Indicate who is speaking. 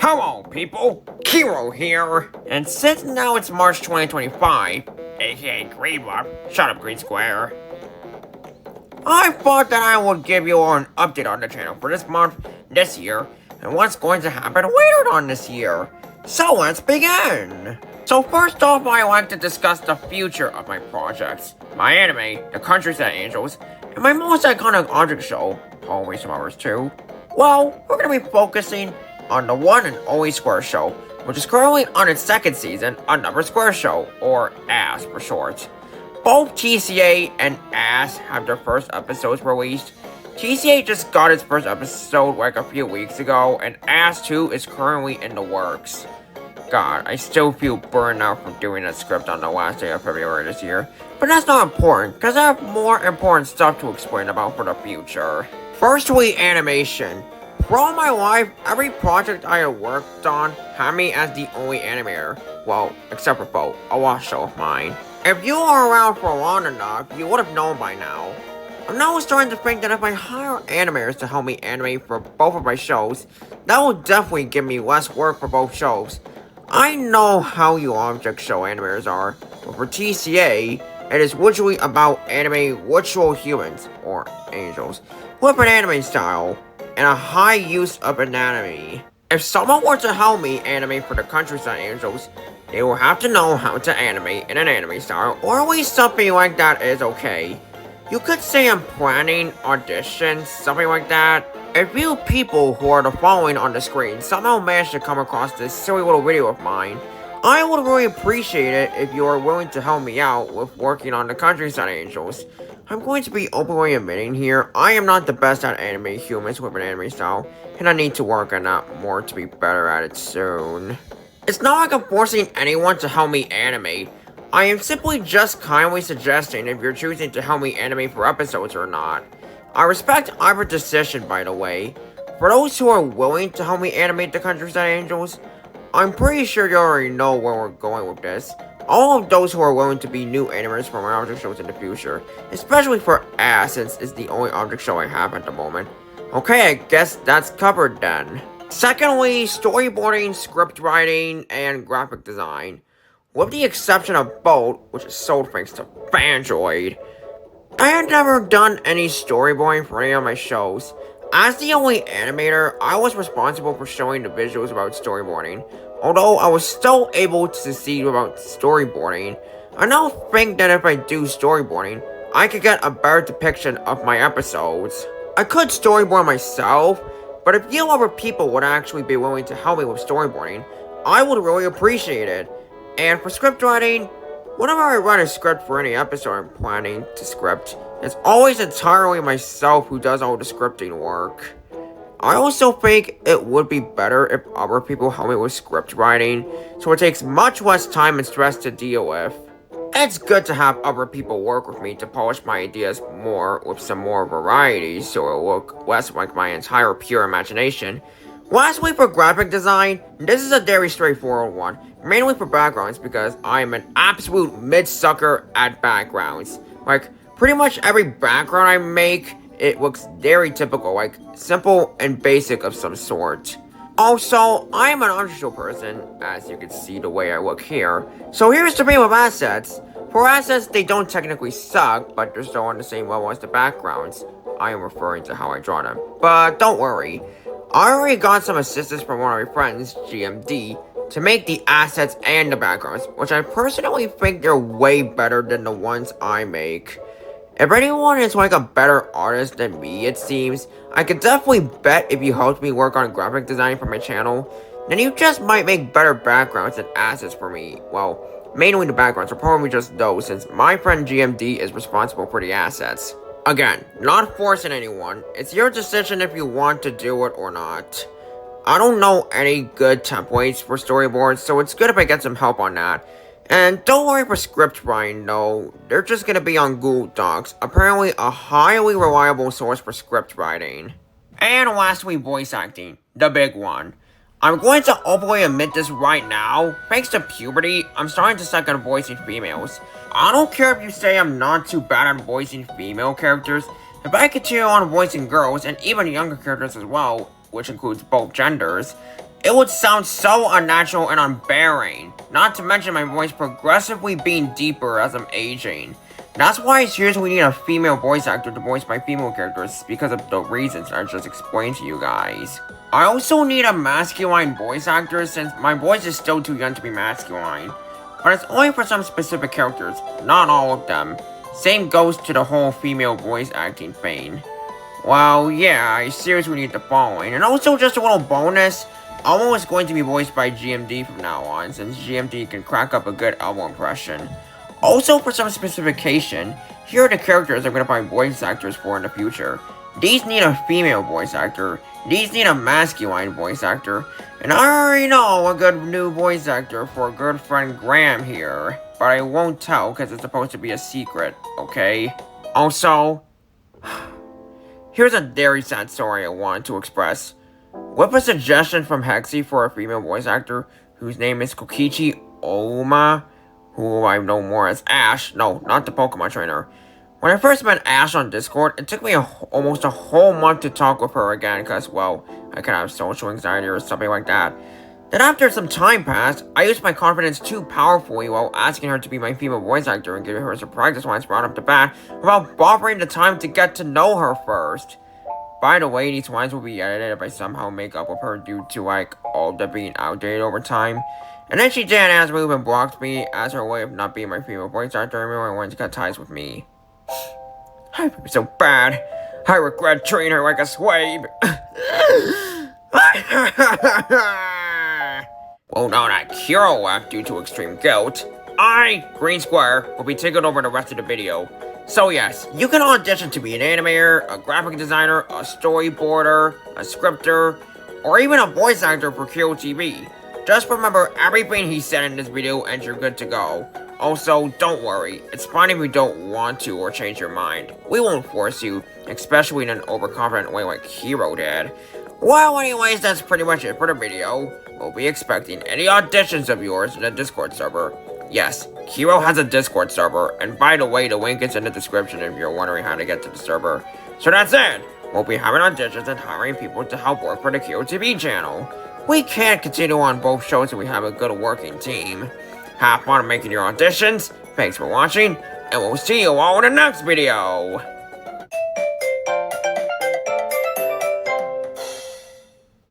Speaker 1: Hello, people! Kiro here! And since now it's March 2025, aka Green Month, shut up, Green Square, I thought that I would give you all an update on the channel for this month, this year, and what's going to happen later on this year. So let's begin! So first off, I like to discuss the future of my projects, my anime, The Countryside Angels, and my most iconic object show, always some others too. Well, we're going to be focusing on the one and only Square Show, which is currently on its second season, Another Square Show, or ASS for short. Both TCA and ASS have their first episodes released. TCA just got its first episode like a few weeks ago, and ASS 2 is currently in the works. God, I still feel burned out from doing that script on the last day of February this year. But that's not important, because I have more important stuff to explain about for the future. Firstly, animation. For all my life, every project I have worked on had me as the only animator. Well, except for Bo, a lost show of mine. If you are around for long enough, you would have known by now. I'm now starting to think that if I hire animators to help me animate for both of my shows, that will definitely give me less work for both shows. I know how you object show animators are, but for TCA, it is usually about animating virtual humans, or angels, with an anime style, and a high use of anatomy. If someone were to help me animate for the Countryside Angels, they will have to know how to animate in an anime style, or at least something like that is okay. You could say I'm planning auditions, something like that. If you people who are the following on the screen somehow manage to come across this silly little video of mine, I would really appreciate it if you are willing to help me out with working on the Countryside Angels. I'm going to be openly admitting here, I am not the best at animating humans with an anime style, and I need to work on that more to be better at it soon. It's not like I'm forcing anyone to help me animate. I am simply just kindly suggesting if you're choosing to help me animate for episodes or not. I respect either decision, by the way. For those who are willing to help me animate the Countryside Angels, I'm pretty sure you already know where we're going with this. All of those who are willing to be new animators for my object shows in the future, especially for ASS since it's the only object show I have at the moment. Okay, I guess that's covered then. Secondly, storyboarding, script writing, and graphic design. With the exception of Bolt, which is sold thanks to Fanjoid, I had never done any storyboarding for any of my shows. As the only animator, I was responsible for showing the visuals about storyboarding. Although I was still able to succeed without storyboarding, I now think that if I do storyboarding, I could get a better depiction of my episodes. I could storyboard myself, but if you other people would actually be willing to help me with storyboarding, I would really appreciate it. And for script writing, whenever I write a script for any episode I'm planning to script, it's always entirely myself who does all the scripting work. I also think it would be better if other people help me with script writing, so it takes much less time and stress to deal with. It's good to have other people work with me to polish my ideas more with some more variety, so it'll look less like my entire pure imagination. Lastly, for graphic design, this is a very straightforward one, mainly for backgrounds because I am an absolute mid-sucker at backgrounds. Like, pretty much every background I make, it looks very typical, like simple and basic of some sort. Also, I am an unusual person, as you can see the way I look here. So here's the thing with assets. For assets, they don't technically suck, but they're still on the same level as the backgrounds. I am referring to how I draw them. But don't worry. I already got some assistance from one of my friends, GMD, to make the assets and the backgrounds, which I personally think they're way better than the ones I make. If anyone is like a better artist than me, it seems, I could definitely bet if you helped me work on graphic design for my channel, then you just might make better backgrounds and assets for me. Well, mainly the backgrounds, or probably just those, since my friend GMD is responsible for the assets. Again, not forcing anyone, it's your decision if you want to do it or not. I don't know any good templates for storyboards, so it's good if I get some help on that. And don't worry for script writing though, they're just gonna be on Google Docs, apparently a highly reliable source for script writing. And lastly, voice acting, the big one. I'm going to openly admit this right now, thanks to puberty, I'm starting to suck at voicing females. I don't care if you say I'm not too bad at voicing female characters, if I continue on voicing girls and even younger characters as well, which includes both genders, It would sound so unnatural and unbearing, not to mention my voice progressively being deeper as I'm aging. That's why seriously we need a female voice actor to voice my female characters because of the reasons I just explained to you guys. I also need a masculine voice actor since my voice is still too young to be masculine. But it's only for some specific characters, not all of them. Same goes to the whole female voice acting thing. Well, yeah, I seriously need the following. And also just a little bonus, Elmo is going to be voiced by GMD from now on, since GMD can crack up a good Elmo impression. Also, for some specification, here are the characters I'm going to find voice actors for in the future. These need a female voice actor, these need a masculine voice actor, and I already know a good new voice actor for a good friend Graham here, but I won't tell because it's supposed to be a secret, okay? Also, here's a very sad story I wanted to express. With a suggestion from Hexy for a female voice actor whose name is Kokichi Oma, who I know more as Ash. No, not the Pokemon trainer. When I first met Ash on Discord, it took me almost a whole month to talk with her again because, well, I kind of have social anxiety or something like that. Then after some time passed, I used my confidence too powerfully while asking her to be my female voice actor and giving her some practice lines right off the bat without bothering the time to get to know her first. By the way, these lines will be edited if I somehow make up with her due to, like, all of them being outdated over time. And then she did as move and blocked me as her way of not being my female voice actor anymore and wanted to cut ties with me. I feel so bad. I regret treating her like a slave. Well, now that Hero left due to extreme guilt, I, Green Square, will be taking over the rest of the video. So yes, you can audition to be an animator, a graphic designer, a storyboarder, a scripter, or even a voice actor for Hero TV. Just remember everything he said in this video and you're good to go. Also, don't worry, it's fine if you don't want to or change your mind. We won't force you, especially in an overconfident way like Hero did. Well, anyways, that's pretty much it for the video. We'll be expecting any auditions of yours in the Discord server. Yes, Hero has a Discord server, and by the way, the link is in the description if you're wondering how to get to the server. So that's it! We'll be having auditions and hiring people to help work for the Hero TV channel. We can't continue on both shows if we have a good working team. Have fun making your auditions, thanks for watching, and we'll see you all in the next video!